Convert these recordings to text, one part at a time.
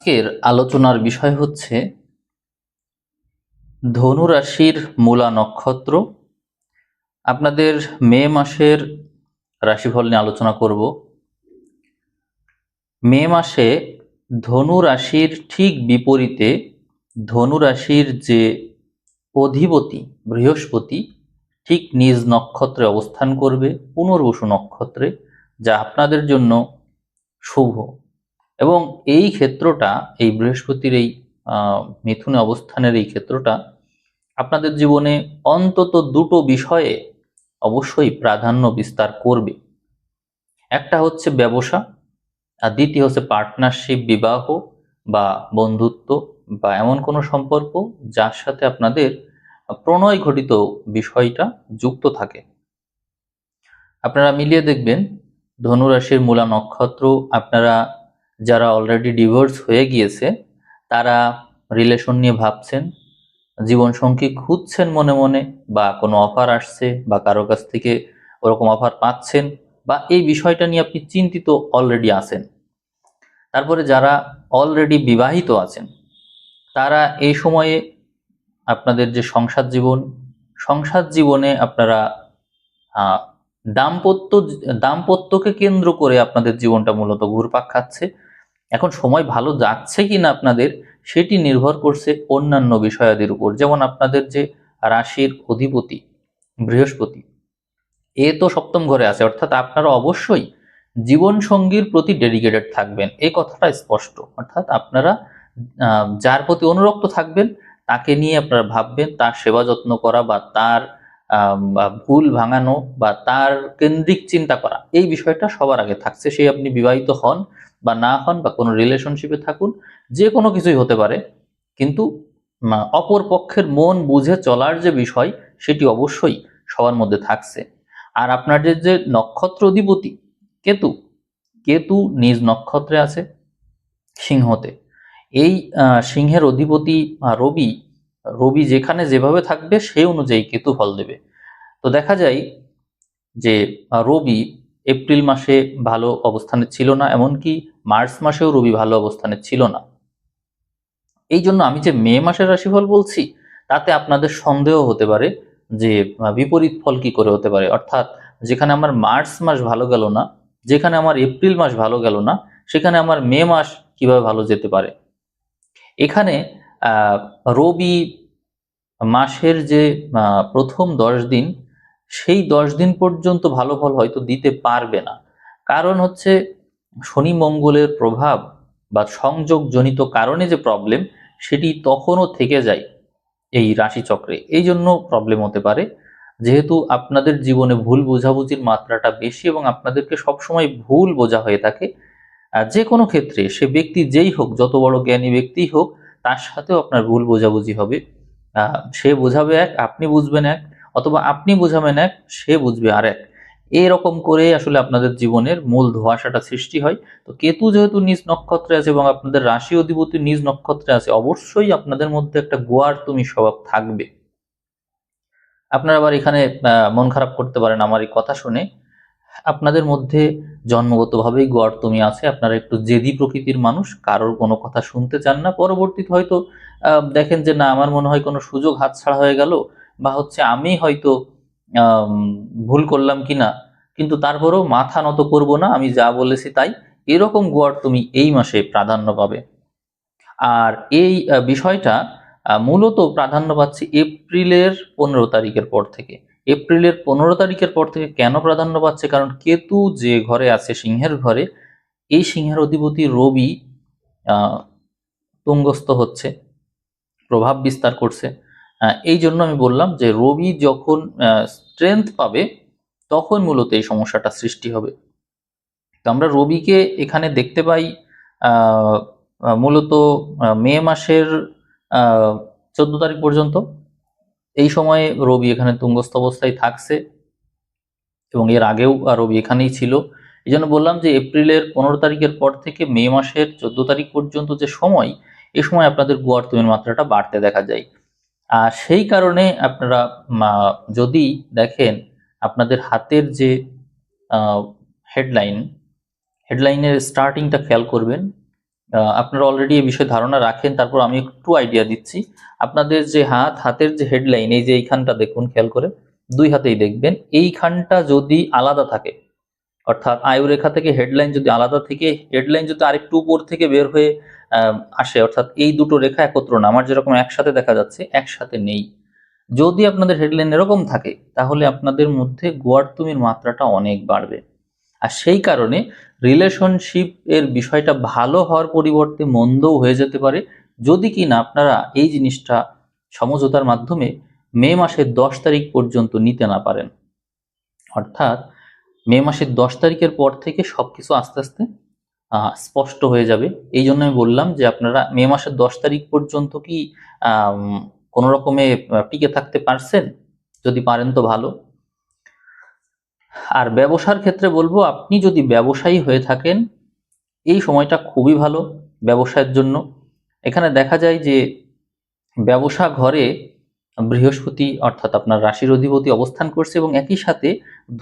আজকের আলোচনার বিষয় হচ্ছে ধনু রাশির মূলা নক্ষত্র। আপনাদের মে মাসের রাশিফল নিয়ে আলোচনা করব। মে মাসে ধনু রাশির ঠিক বিপরীতে ধনু রাশির যে অধিপতি বৃহস্পতি ঠিক নিজ নক্ষত্রে অবস্থান করবে, পুনর্বসু নক্ষত্রে, যা আপনাদের জন্য শুভ। এবং এই ক্ষেত্রটা, এই বৃহস্পতির এই মিথুনে অবস্থানের এই ক্ষেত্রটা আপনাদের জীবনে অন্তত দুটো বিষয়ে অবশ্যই প্রাধান্য বিস্তার করবে। একটা হচ্ছে ব্যবসা, আর দ্বিতীয় হচ্ছে পার্টনারশিপ, বিবাহ বা বন্ধুত্ব বা এমন কোনো সম্পর্ক যার সাথে আপনাদের প্রণয় ঘটিত বিষয়টা যুক্ত থাকে। আপনারা মিলিয়ে দেখবেন ধনু রাশির মূলা নক্ষত্র, আপনারা যারা অলরেডি ডিভোর্স হয়ে গিয়েছে তারা রিলেশন নিয়ে ভাবছেন, জীবনসঙ্গী খুঁজছেন মনে মনে, বা কোনো অফার আসছে বা কারো কাছ থেকে ওরকম অফার পাচ্ছেন, বা এই বিষয়টা নিয়ে আপনি চিন্তিত অলরেডি আছেন। তারপরে যারা অলরেডি বিবাহিত আছেন তারা এই সময়ে আপনাদের যে সংসার জীবনে আপনারা দাম্পত্যকে কেন্দ্র করে আপনাদের জীবনটা মূলত ঘুরপাক খাচ্ছে। এখন সময় ভালো যাচ্ছে কিনা আপনাদের, সেটি নির্ভর করছে অন্যান্য বিষয়াদির উপর। যেমন আপনাদের যে রাশির অধিপতি বৃহস্পতি, এ তো সপ্তম ঘরে আছে, অর্থাৎ আপনারা অবশ্যই জীবন সঙ্গীর প্রতি ডেডিকেটেড থাকবেন, এই কথাটা স্পষ্ট। অর্থাৎ আপনারা যার প্রতি অনুরক্ত থাকবেন তাকে নিয়ে আপনারা ভাববেন, তার সেবা যত্ন করা বা তার ভুল ভাঙানো বা তার কেন্দ্রিক চিন্তা করা, এই বিষয়টা সবার আগে থাকছে। সেই আপনি বিবাহিত হন বা না হন বা কোনো রিলেশনশিপে থাকুন, যে কোনো কিছুই হতে পারে, কিন্তু অপর পক্ষের মন বুঝে চলার যে বিষয় সেটি অবশ্যই সবার মধ্যে থাকছে। আর আপনাদের যে নক্ষত্র অধিপতি কেতু, কেতু নিজ নক্ষত্রে আছে সিংহতে। এই সিংহের অধিপতি রবি, রবি যেখানে যেভাবে থাকবে সেই অনুযায়ী কেতু ফল দেবে। তো দেখা যায় যে রবি এপ্রিল মাসে ভালো অবস্থানে ছিল না, এমনকি মার্চ মাসেও রবি ভালো অবস্থানে ছিল না। এই জন্য আমি যে মে মাসের রাশিফল বলছি তাতে আপনাদের সন্দেহ হতে পারে যে বিপরীত ফল কি করে হতে পারে। অর্থাৎ যেখানে আমার মার্চ মাস ভালো গেল না, যেখানে আমার এপ্রিল মাস ভালো গেল না, সেখানে আমার মে মাস কিভাবে ভালো যেতে পারে। এখানে রবি মাসের যে প্রথম 10 দিন, সেই 10 দিন পর্যন্ত ভালো ফল হয়তো দিতে পারবে না। কারণ হচ্ছে শনি মঙ্গলের প্রভাব বা সংযোগজনিত কারণে যে প্রবলেম, সেটি তখনও থেকে যায় এই রাশিচক্রে। এই জন্য প্রবলেম হতে পারে, যেহেতু আপনাদের জীবনে ভুল বোঝাবুঝির মাত্রাটা বেশি এবং আপনাদেরকে সবসময় ভুল বোঝা হয়ে থাকে। যে কোনো ক্ষেত্রে সে ব্যক্তি যেই হোক, যত বড় জ্ঞানী ব্যক্তিই হোক, তার সাথেও আপনার ভুল বোঝাবুঝি হবে। সে বোঝাবে এক, আপনি বুঝবেন এক, অথবা আপনি বোঝাবেন এক, সে বুঝবে আর এক। এরকম করে আসলে আপনাদের জীবনের মূল ধোঁয়াশাটা সৃষ্টি হয়। তো কেতু যেহেতু নিজ নক্ষত্রে আছে এবং আপনাদের রাশি অধিপতি নিজ নক্ষত্রে আছে, অবশ্যই আপনাদের মধ্যে একটা গোয়ার তুমি স্বভাব থাকবে। আপনারা আবার এখানে মন খারাপ করতে পারেন আমার এই কথা শুনে। আপনাদের মধ্যে জন্মগতভাবেই গোয়ার্তমি আছে, আপনারা একটু জেদি প্রকৃতির মানুষ, কারোর কোনো কথা শুনতে চান না। পরবর্তীতে হয়তো দেখেন যে না, আমার মনে হয় কোনো সুযোগ হাতছাড়া হয়ে গেল, বা হচ্ছে আমি হয়তো আম, ভুল করলাম কিনা, কিন্তু তারপরেও মাথা নত করব না, আমি যা বলেছি তাই, এরকম গোয়ার্তমি এই মাসে প্রাধান্য পাবে। আর এই বিষয়টা মূলত প্রাধান্য পাচ্ছে এপ্রিলের 15 তারিখের পর থেকে। এপ্রিলের 15 তারিখের পর থেকে কেন প্রাধান্য পাচ্ছে? কারণ কেতু যে ঘরে আছে, সিংহের ঘরে, এই সিংহের অধিপতি রবি আহ, তুঙ্গস্থ হচ্ছে, প্রভাব বিস্তার করছে। এই জন্য আমি বললাম যে রবি যখন স্ট্রেংথ পাবে তখন মূলত এই সমস্যাটা সৃষ্টি হবে। তো আমরা রবিকে এখানে দেখতে পাই মূলত মে মাসের 14 তারিখ পর্যন্ত। এই সময়ে রবি এখানে তুঙ্গস্থ অবস্থায় থাকছে এবং এর আগেও রবি এখানেই ছিল। এই জন্য বললাম যে এপ্রিলের 15 তারিখের পর থেকে মে মাসের 14 তারিখ পর্যন্ত যে সময়, এই সময় আপনাদের গোয়ার্তমের মাত্রাটা বাড়তে দেখা যায়। আর সেই কারণে আপনারা যদি দেখেন আপনাদের হাতের যে হেডলাইনের স্টার্টিংটা খেয়াল করবেন, আপনারা অলরেডি এই বিষয়ে ধারণা রাখেন, তারপর আমি একটু আইডিয়া দিচ্ছি। আপনাদের যে হাতের যে হেডলাইন, এই যে এইখানটা দেখুন খেয়াল করে, দুই হাতেই দেখবেন, এইখানটা যদি আলাদা থাকে, অর্থাৎ আয়ুরেখা থেকে হেডলাইন যদি আলাদা থেকে হেডলাইন যদি আরেকটু উপর থেকে বের হয়ে আসে, অর্থাৎ এই দুটো রেখা একত্র না, আমার যেরকম একসাথে দেখা যাচ্ছে, একসাথে নেই, যদি আপনাদের হেডলাইন এরকম থাকে, তাহলে আপনাদের মধ্যে গোয়ার্তুমির মাত্রাটা অনেক বাড়বে। আর সেই কারণে রিলেশনশিপ এর বিষয়টা ভালো হওয়ার পরিবর্তে মন্দও হয়ে যেতে পারে, যদি কিনা আপনারা এই জিনিসটা সমঝোতার মাধ্যমে মে মাসের 10 তারিখ পর্যন্ত নিতে না পারেন। অর্থাৎ মে মাসের 10 তারিখের পর থেকে সবকিছু আস্তে আস্তে স্পষ্ট হয়ে যাবে। এই জন্য আমি বললাম যে আপনারা মে মাসের 10 তারিখ পর্যন্ত কি কোনো রকমে টিকে থাকতে পারছেন? যদি পারেন তো ভালো। আর ব্যবসার ক্ষেত্রে বলবো, আপনি যদি ব্যবসায়ী হয়ে থাকেন, এই সময়টা খুবই ভালো ব্যবসায়ের জন্য। এখানে দেখা যায় যে ব্যবসা ঘরে বৃহস্পতি অর্থাৎ আপনার রাশির অধিপতি অবস্থান করছে, এবং একই সাথে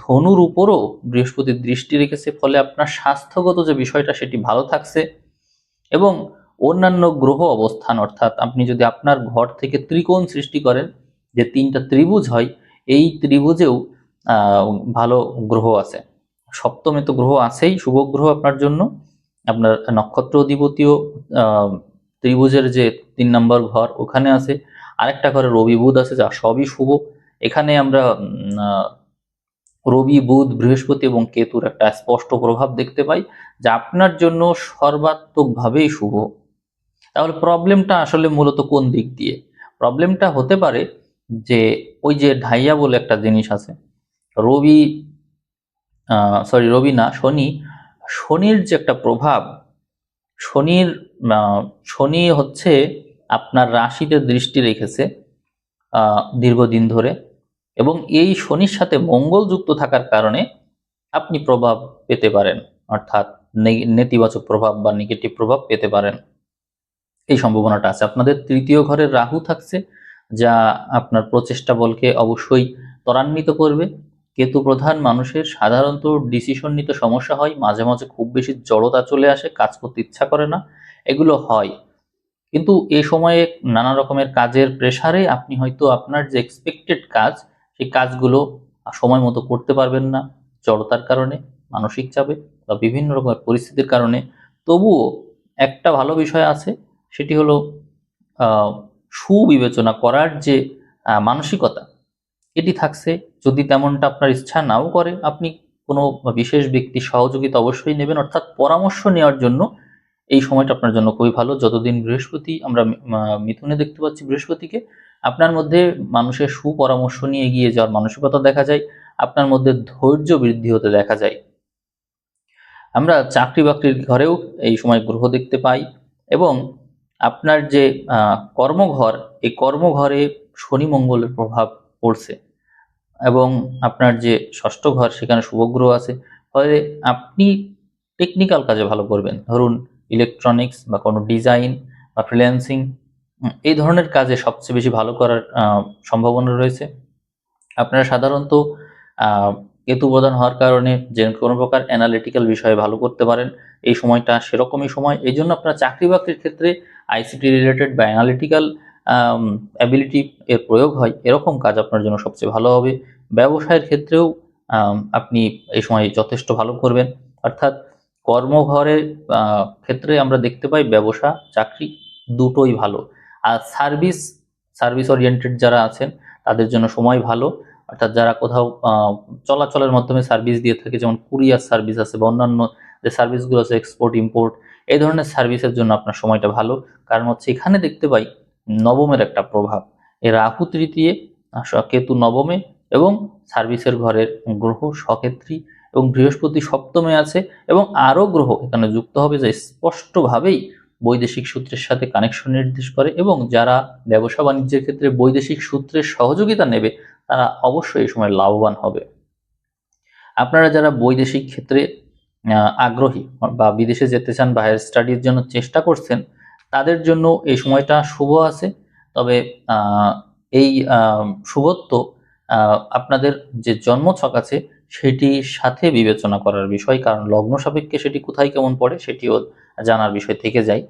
ধনুর উপরও বৃহস্পতির দৃষ্টি রেখেছে, ফলে আপনার স্বাস্থ্যগত যে বিষয়টা সেটি ভালো থাকছে। এবং অন্যান্য গ্রহ অবস্থান, অর্থাৎ আপনি যদি আপনার ঘর থেকে ত্রিকোণ সৃষ্টি করেন, যে 3টা ত্রিভুজ হয়, এই ত্রিভুজেও ভালো গ্রহ আছে। সপ্তমে তো গ্রহ আছেই, শুভ গ্রহ আপনার জন্য। আপনার নক্ষত্র অধিপতিও ত্রিভুজের যে 3 নম্বর ঘর, ওখানে আছে। আরেকটা ঘরে রবি বুধ আছে, যা সবই শুভ। এখানে আমরা রবি, বুধ, বৃহস্পতি এবং কেতুর একটা স্পষ্ট প্রভাব দেখতে পাই, যা আপনার জন্য সর্বাত্মকভাবেই শুভ। তাহলে প্রবলেমটা আসলে মূলত কোন দিক দিয়ে? প্রবলেমটা হতে পারে যে ওই যে ঢাইয়া বলে একটা জিনিস আছে, রবি রবি না, শনির যে একটা প্রভাব, শনির শনি হচ্ছে আপনার রাশিতে দৃষ্টি রেখেছে দীর্ঘদিন ধরে, এবং এই শনির সাথে মঙ্গল যুক্ত থাকার কারণে আপনি প্রভাব পেতে পারেন, অর্থাৎ নেতিবাচক প্রভাব বা নেগেটিভ প্রভাব পেতে পারেন। এই সম্ভাবনাটা আছে। আপনাদের 3য় ঘরের রাহু থাকছে, যা আপনার প্রচেষ্টা বলকে অবশ্যই ত্বরান্বিত করবে। কেতু প্রধান মানুষের সাধারণত ডিসিশন নিতে সমস্যা হয়, মাঝে মাঝে খুব বেশি জড়তা চলে আসে, কাজ করতে ইচ্ছা করে না, এগুলো হয়। কিন্তু এই সময়ে নানা রকমের কাজের প্রেসারে আপনি হয়তো আপনার যে এক্সপেক্টেড কাজ, সেই কাজগুলো সময় মতো করতে পারবেন না, জড়তার কারণে, মানসিক চাপে বা বিভিন্ন রকমের পরিস্থিতির কারণে। তবুও একটা ভালো বিষয় আছে, সেটি হলো সুবিবেচনা করার যে মানসিকতা, এটি থাকছে। যদি তেমনটা আপনার ইচ্ছা নাও করে, আপনি কোনো বিশেষ ব্যক্তির সহযোগিতা অবশ্যই নেবেন, অর্থাৎ পরামর্শ নেওয়ার জন্য এই সময়টা আপনার জন্য খুবই ভালো। যতদিন বৃহস্পতি, আমরা মিথুনে দেখতে পাচ্ছি বৃহস্পতিকে, আপনার মধ্যে মানুষের সুপরামর্শ নিয়ে এগিয়ে যাওয়ার মানসিকতা দেখা যায়, আপনার মধ্যে ধৈর্য বৃদ্ধি হতে দেখা যায়। আমরা চাকরি বাকরির ঘরেও এই সময় গ্রহ দেখতে পাই, এবং আপনার যে কর্মঘর, এই কর্মঘরে শনি মঙ্গলের প্রভাব পড়ছে, এবং আপনার যে ষষ্ঠ ঘর, সেখানে শুভ গ্রহ আছে। ফলে আপনি টেকনিক্যাল কাজে ভালো করবেন, ধরুন ইলেকট্রনিক্স বা কোনো ডিজাইন বা ফ্রিল্যান্সিং, এই ধরনের কাজে সবচেয়ে বেশি ভালো করার সম্ভাবনা রয়েছে। আপনারা সাধারণত কেতু প্রধান হওয়ার কারণে যে কোনো প্রকার অ্যানালিটিক্যাল বিষয়ে ভালো করতে পারেন, এই সময়টা সেরকমই সময়। এই জন্য আপনার চাকরি বাকরির ক্ষেত্রে আইসিটি রিলেটেড বা অ্যানালিটিক্যাল অ্যাবিলিটি এর প্রয়োগ হয়, এরকম কাজ আপনার জন্য সবচেয়ে ভালো হবে। ব্যবসায়ের ক্ষেত্রেও আপনি এই সময় যথেষ্ট ভালো করবেন, অর্থাৎ কর্মঘরের ক্ষেত্রে আমরা দেখতে পাই ব্যবসা, চাকরি দুটোই ভালো। আর সার্ভিস ওরিয়েন্টেড যারা আছেন, তাদের জন্য সময় ভালো, অর্থাৎ যারা কোথাও চলাচলের মাধ্যমে সার্ভিস দিয়ে থাকে, যেমন কুরিয়ার সার্ভিস আছে বা অন্যান্য যে সার্ভিসগুলো আছে, এক্সপোর্ট ইম্পোর্ট, এই ধরনের সার্ভিসের জন্য আপনার সময়টা ভালো। কারণ হচ্ছে এখানে দেখতে পাই নবমের একটা প্রভাব, এর রাহু তৃতীয়, কেতু নবমে, এবং সার্ভিসের ঘরের গ্রহ সক্ষেত্রী, এবং বৃহস্পতি সপ্তমে আছে, এবং আরও গ্রহ এখানে যুক্ত হবে, যা স্পষ্টভাবেই বৈদেশিক সূত্রের সাথে কানেকশন নির্দেশ করে। এবং যারা ব্যবসা বাণিজ্যের ক্ষেত্রে বৈদেশিক সূত্রের সহযোগিতা নেবে, তারা অবশ্যই এই সময় লাভবান হবে। আপনারা যারা বৈদেশিক ক্ষেত্রে আগ্রহী বা বিদেশে যেতে চান বা হায়ার স্টাডির জন্য চেষ্টা করছেন, তাদের জন্য এই সময়টা শুভ আছে। তবে এই শুভত্ব আপনাদের যে জন্মছক আছে, সেটির সাথে বিবেচনা করার বিষয়, কারণ লগ্ন সাপেক্ষে সেটি কোথায় কেমন পড়ে সেটিও জানার বিষয় থেকে যায়।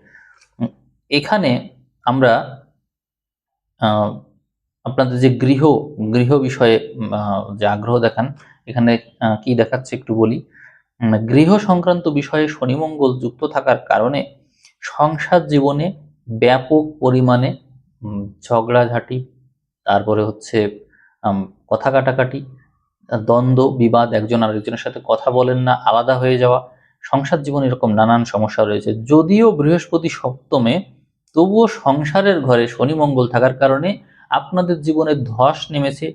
এখানে আমরা আপনাদের যে গৃহ বিষয়ে যে আগ্রহ দেখান, এখানে কি দেখাচ্ছে একটু বলি। গৃহ সংক্রান্ত বিষয়ে শনি মঙ্গল যুক্ত থাকার কারণে সংসার জীবনে ব্যাপক পরিমাণে ঝগড়াঝাটি, তারপরে হচ্ছে কথা কাটাকাটি, দ্বন্দ্ব বিবাদ, একজন আরেকজনের সাথে কথা বলেন না, আলাদা হয়ে যাওয়া, সংসার জীবনে এরকম নানান সমস্যা রয়েছে। যদিও বৃহস্পতি সপ্তমে, তবুও সংসারের ঘরে শনি মঙ্গল থাকার কারণে আপনাদের জীবনে ধস নেমেছে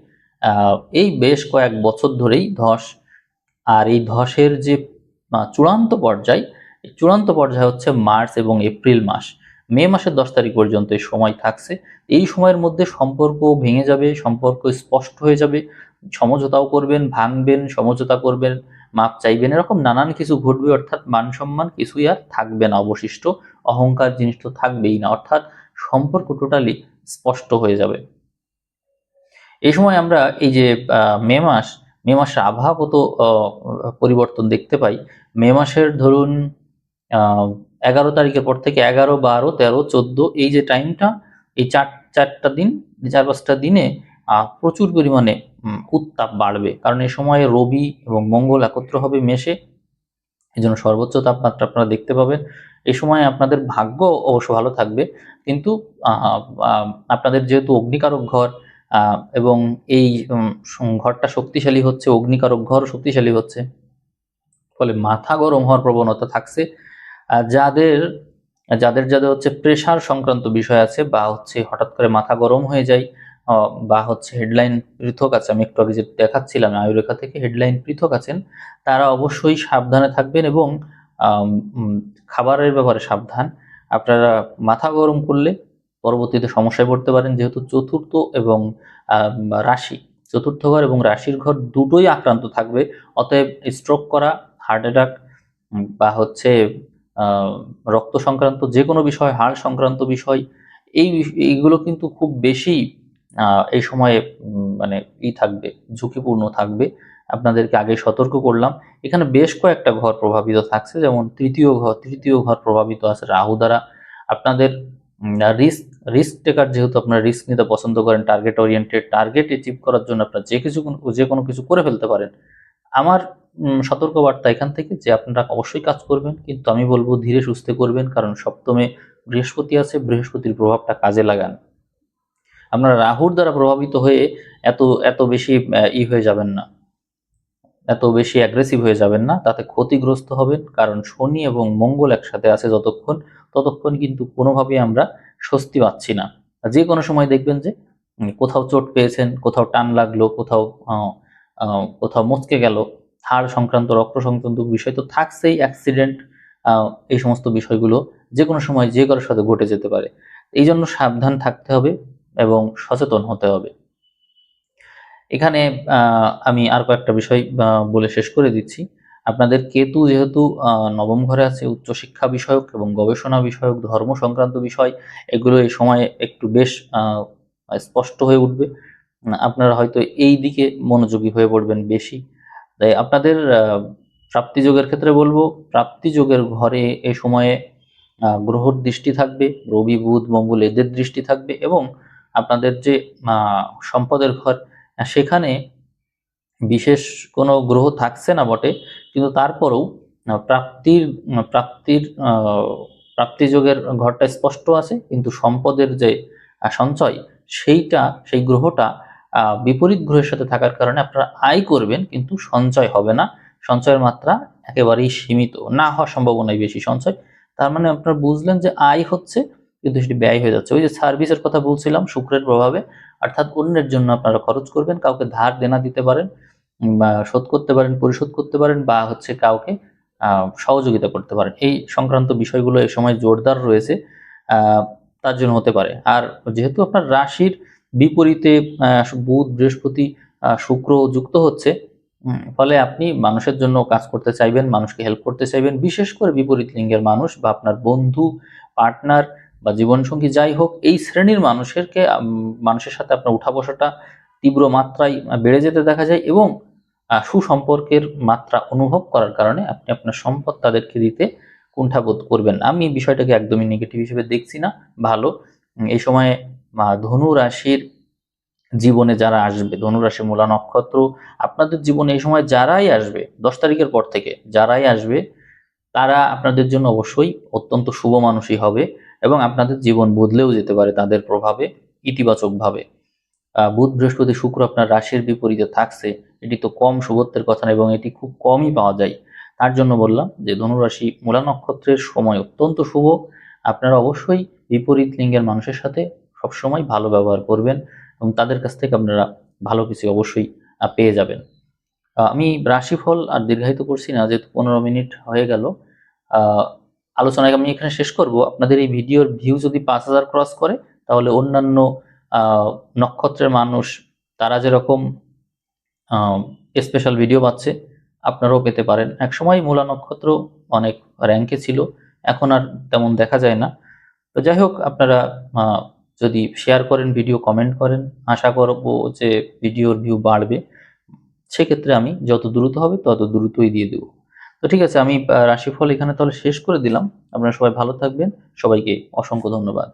এই বেশ কয়েক বছর ধরেই ধস। আর এই ধসের যে চূড়ান্ত পর্যায় হচ্ছে মার্চ এবং এপ্রিল মাস। মে মাসের 10 তারিখ পর্যন্ত এই সময় থাকছে। এই সময়ের মধ্যে সম্পর্ক ভেঙে যাবে, সম্পর্ক স্পষ্ট হয়ে যাবে, সমঝোতাও করবেন, ভাঙবেন, সমঝোতা করবেন, মাপ চাইবেন, এরকম নানান কিছু ঘটবে। অর্থাৎ মান সম্মান কিছুই আর থাকবে না অবশিষ্ট, অহংকার জিনিস তো থাকবেই না, অর্থাৎ সম্পর্ক টোটালি স্পষ্ট হয়ে যাবে। এই সময় আমরা এই যে মে মাসের আবহাওয়াগত পরিবর্তন দেখতে পাই। মে মাসের ধরুন 11 তারিখের পর থেকে 11, 12, 13, 14 এই যে টাইমটা, এই চারটা দিন, 4-5টা দিনে প্রচুর পরিমাণে উত্তাপ বাড়বে, কারণ এই সময়ে রবি এবং মঙ্গল একত্র হবে মেষে, এই জন্য সর্বোচ্চ তাপমাত্রা আপনারা দেখতে পাবেন। এই সময় আপনাদের ভাগ্য অবশ্য ভালো থাকবে, কিন্তু আপনাদের যেহেতু অগ্নিকারক ঘর এবং এই ঘরটা শক্তিশালী হচ্ছে, অগ্নিকারক ঘর শক্তিশালী হচ্ছে, ফলে মাথা গরম হওয়ার প্রবণতা থাকছে। যাদের যাদের হচ্ছে প্রেশার সংক্রান্ত বিষয় আছে, বা হচ্ছে হঠাৎ করে মাথা গরম হয়ে যায়, বা হচ্ছে হেডলাইন পৃথক আছে, আমি একটু আগে যে দেখাচ্ছিলাম আয়ুরেখা থেকে হেডলাইন পৃথক আছেন, তারা অবশ্যই সাবধানে থাকবেন এবং খাবারের ব্যাপারে সাবধান। আপনারা মাথা গরম করলে পরবর্তীতে সমস্যায় পড়তে পারেন, যেহেতু চতুর্থ এবং রাশি, চতুর্থ ঘর এবং রাশির ঘর দুটোই আক্রান্ত থাকবে। অতএব স্ট্রোক করা, হার্ট অ্যাটাক, বা হচ্ছে রক্ত সংক্রান্ত যে কোনো বিষয়, হাড় সংক্রান্ত বিষয়, এইগুলো কিন্তু খুব বেশি এই সময়ে মানে থাকবে, ঝুঁকিপূর্ণ থাকবে। আপনাদেরকে আগে সতর্ক করলাম। এখানে বেশ কয়েকটা ঘর প্রভাবিত থাকছে, যেমন তৃতীয় ঘর প্রভাবিত আছে রাহু দ্বারা। আপনাদের রিস্ক টেকার, যেহেতু আপনারা রিস্ক নিতে পছন্দ করেন, টার্গেট ওরিয়েন্টেড, টার্গেট অ্যাচিভ করার জন্য আপনারা যে কোনো কিছু করে ফেলতে পারেন। আমার সতর্কবার্তা এখান থেকে যে আপনারা অবশ্যই কাজ করবেন, কিন্তু আমি বলবো ধীরে সুস্থে করবেন, কারণ সপ্তমে বৃহস্পতি আছে, বৃহস্পতির প্রভাবটা কাজে লাগান। আপনারা রাহুর দ্বারা প্রভাবিত হয়ে এত বেশি হয়ে যাবেন না, এত বেশি অ্যাগ্রেসিভ হয়ে যাবেন না, তাতে ক্ষতিগ্রস্ত হবেন। কারণ শনি এবং মঙ্গল একসাথে আছে ততক্ষণ কিন্তু কোনোভাবেই আমরা স্বস্তি পাচ্ছি না। যে কোনো সময় দেখবেন যে কোথাও চোট পেয়েছেন, কোথাও টান লাগলো, কোথাও মচকে গেল, হাড় সংক্রান্ত, রক্ত সংক্রান্ত বিষয় তো থাকছেই, অ্যাক্সিডেন্ট, এই সমস্ত বিষয়গুলো যে কোনো সময় যে কারোর সাথে ঘটে যেতে পারে। এই জন্য সাবধান থাকতে হবে এবং সচেতন হতে হবে। এখানে আমি আর কয়েকটা বিষয় বলে শেষ করে দিচ্ছি। আপনাদের কেতু যেহেতু নবম ঘরে আছে, উচ্চশিক্ষা বিষয়ক এবং গবেষণা বিষয়ক, ধর্ম সংক্রান্ত বিষয়, এগুলো এই সময়ে একটু বেশ স্পষ্ট হয়ে উঠবে। আপনারা হয়তো এই দিকে মনোযোগী হয়ে পড়বেন বেশি। তাই আপনাদের প্রাপ্তিযোগের ক্ষেত্রে বলবো, প্রাপ্তিযোগের ঘরে এই সময়ে গ্রহর দৃষ্টি থাকবে, রবি, বুধ, মঙ্গল এদের দৃষ্টি থাকবে, এবং আপনাদের যে সম্পদের ঘর, সেখানে বিশেষ কোনো গ্রহ থাকছে না বটে, কিন্তু তারপরেও প্রাপ্তিযোগের ঘরটা স্পষ্ট আছে, কিন্তু সম্পদের যে সঞ্চয়, সেই গ্রহটা বিপরীত গ্রহের সাথে থাকার কারণে আপনারা আয় করবেন, কিন্তু সঞ্চয় হবে না, সঞ্চয়ের মাত্রা একেবারেই সীমিত, না হওয়ার সম্ভাবনাই বেশি সঞ্চয়। তার মানে আপনারা বুঝলেন যে আয় হচ্ছে, কিন্তু সেটি ব্যয় হয়ে যাচ্ছে। ওই যে সার্ভিসের কথা বলছিলাম শুক্রের প্রভাবে, অর্থাৎ অন্যের জন্য আপনারা খরচ করবেন, কাউকে ধার দেনা দিতে পারেন, বা শোধ করতে পারেন, পরিশোধ করতে পারেন, বা হচ্ছে কাউকে সহযোগিতা করতে পারেন। এই সংক্রান্ত বিষয়গুলো এই সময় জোরদার রয়েছে, তার জন্য হতে পারে। আর যেহেতু আপনার রাশির বিপরীতে বুধ, বৃহস্পতি, শুক্র যুক্ত হচ্ছে, ফলে আপনি মানুষের জন্য কাজ করতে চাইবেন, মানুষকে হেল্প করতে চাইবেন, বিশেষ করে বিপরীত লিঙ্গের মানুষ বা আপনার বন্ধু, পার্টনার বা জীবনসঙ্গী যাই হোক, এই শ্রেণীর মানুষের সাথে আপনার উঠা বসাটা তীব্র মাত্রায় বেড়ে যেতে দেখা যায়, এবং সুসম্পর্কের মাত্রা অনুভব করার কারণে আপনি আপনার সম্পদ তাদেরকে দিতে কুণ্ঠাবোধ করবেন না। আমি বিষয়টাকে একদমই নেগেটিভ হিসেবে দেখছি না, ভালো। এই সময়ে ধনু রাশির জীবনে যারা আসবে, ধনুরাশি মূলা নক্ষত্র আপনাদের জীবনে এই সময় যারাই আসবে 10 তারিখের পর থেকে যারাই আসবে, তারা আপনাদের জন্য অবশ্যই অত্যন্ত শুভ মানুষই হবে এবং আপনাদের জীবন বদলেও যেতে পারে তাদের প্রভাবে ইতিবাচকভাবে। বুধ বৃহস্পতি শুক্র আপনার রাশির বিপরীতে থাকছে, এটি তো কম শুভত্বের কথা না এবং এটি খুব কমই পাওয়া যায়। তার জন্য বললাম যে ধনুরাশি মূলা নক্ষত্রের সময় অত্যন্ত শুভ। আপনারা অবশ্যই বিপরীত লিঙ্গের মানুষের সাথে সবসময় ভালো ব্যবহার করবেন এবং তাদের কাছ থেকে আপনারা ভালো কিছু অবশ্যই পেয়ে যাবেন। আমি রাশিফল আর দীর্ঘায়িত করছি না, যেহেতু 15 মিনিট হয়ে গেল। আলোচনায় আমি এখানে শেষ করব। আপনাদের এই ভিডিওর ভিউ যদি 5,000 ক্রস করে, তাহলে অন্যান্য নক্ষত্রের মানুষ তারা যেরকম স্পেশাল ভিডিও পাচ্ছে, আপনারাও পেতে পারেন। একসময় মূলা নক্ষত্র অনেক র্যাঙ্কে ছিল, এখন আর তেমন দেখা যায় না। তো যাই হোক, আপনারা যদি শেয়ার করেন, ভিডিও কমেন্ট করেন, আশা করব যে ভিডিওর ভিউ বাড়বে। সেক্ষেত্রে আমি যত দ্রুত হবে তত দ্রুতই দিয়ে দেবো। তো ঠিক আছে, আমি রাশিফল এখানে তাহলে শেষ করে দিলাম। আপনারা সবাই ভালো থাকবেন, সবাইকে অসংখ্য ধন্যবাদ।